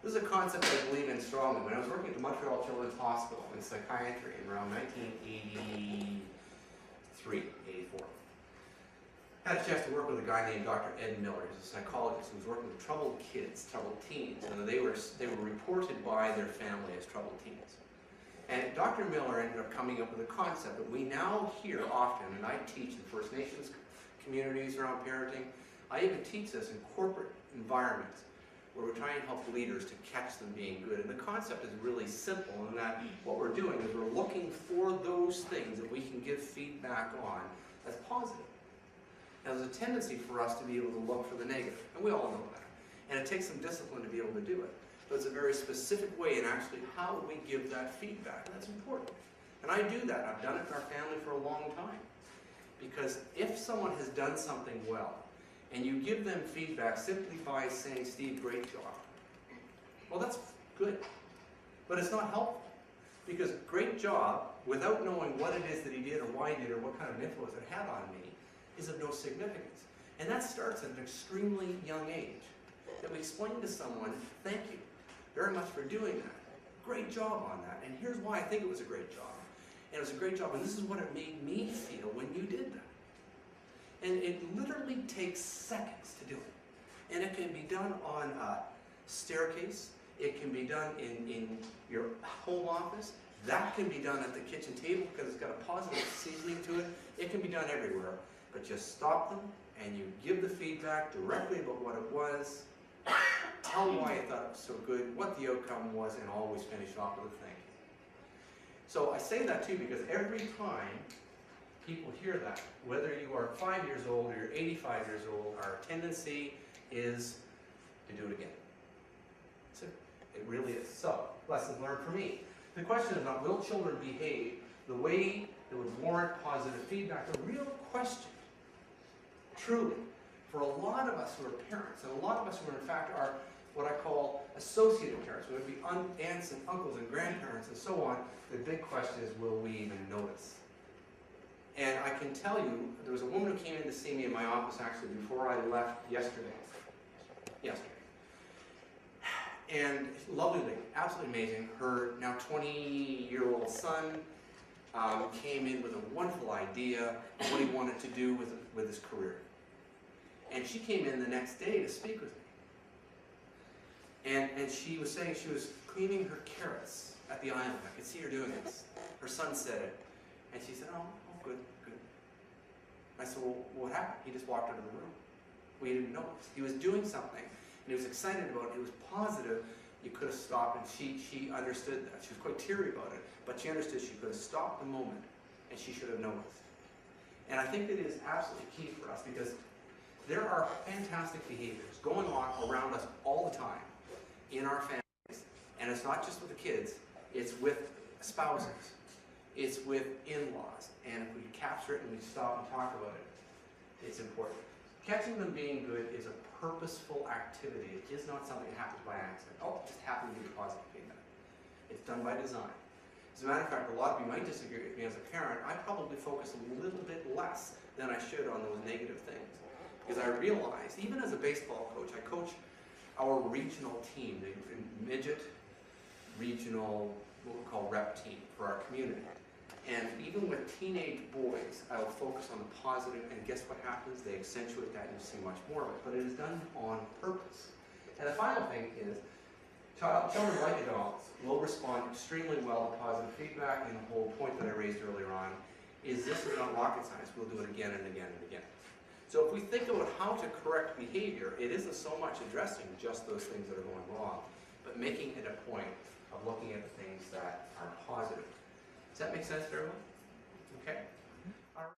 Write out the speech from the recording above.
This is a concept I believe in strongly. When I was working at the Montreal Children's Hospital in psychiatry in around 1983, 84, I had a chance to work with a guy named Dr. Ed Miller. He's a psychologist who was working with troubled kids, troubled teens, and they were reported by their family as troubled teens. And Dr. Miller ended up coming up with a concept that we now hear often, and I teach in First Nations communities around parenting. I even teach this in corporate environments where we're trying to help leaders to catch them being good. And the concept is really simple in that what we're doing is we're looking for those things that we can give feedback on as positive. Now, there's a tendency for us to be able to look for the negative, and we all know that. And it takes some discipline to be able to do it. But it's a very specific way in actually how we give that feedback, and that's important. And I do that. I've done it in our family for a long time. Because if someone has done something well, and you give them feedback simply by saying, Steve, great job. Well, that's good. But it's not helpful. Because great job, without knowing what it is that he did or why he did or what kind of influence it had on me, is of no significance. And that starts at an extremely young age. That we explain to someone, thank you very much for doing that. Great job on that. And here's why I think it was a great job. And it was a great job, and this is what it made me feel when you did that. And it literally takes seconds to do it. And it can be done on a staircase. It can be done in your home office. That can be done at the kitchen table because it's got a positive seasoning to it. It can be done everywhere. But just stop them and you give the feedback directly about what it was. Tell why you thought it was so good, what the outcome was, and always finish off with a thank you. So I say that too because every time people hear that, whether you are 5 years old or you're 85 years old, our tendency is to do it again. That's it. It really is. So, lessons learned for me. The question is not, will children behave the way that would warrant positive feedback? The real question, truly, for a lot of us who are parents, and a lot of us who are in fact are what I call associated parents, whether it be aunts and uncles and grandparents and so on, the big question is, will we even notice? And I can tell you, there was a woman who came in to see me in my office actually before I left yesterday. And lovely lady, absolutely amazing. Her now 20-year-old son came in with a wonderful idea of what he wanted to do with his career. And she came in the next day to speak with me. And she was saying she was cleaning her carrots at the island. I could see her doing this. Her son said it. And she said, oh, good, good. I said, well, what happened? He just walked out of the room. We didn't notice. He was doing something, and he was excited about it. It was positive. You could have stopped, and she understood that. She was quite teary about it, but she understood she could have stopped the moment, and she should have noticed. And I think that it is absolutely key for us, because there are fantastic behaviors going on around us all the time in our families. And it's not just with the kids, it's with spouses. It's with in-laws, and if we capture it and we stop and talk about it, it's important. Catching them being good is a purposeful activity. It is not something that happens by accident. Oh, it just happened to be positive feedback. It's done by design. As a matter of fact, a lot of you might disagree with me as a parent. I probably focus a little bit less than I should on those negative things. Because I realize, even as a baseball coach, I coach our regional team, the midget regional, what we call rep team for our community. And even with teenage boys, I will focus on the positive, and guess what happens? They accentuate that and you see much more of it. But it is done on purpose. And the final thing is, children like adults will respond extremely well to positive feedback, and the whole point that I raised earlier on is this is not rocket science. We'll do it again and again and again. So if we think about how to correct behavior, it isn't so much addressing just those things that are going wrong, but making it a point of looking at the things that are positive. Does that make sense to everyone? Okay?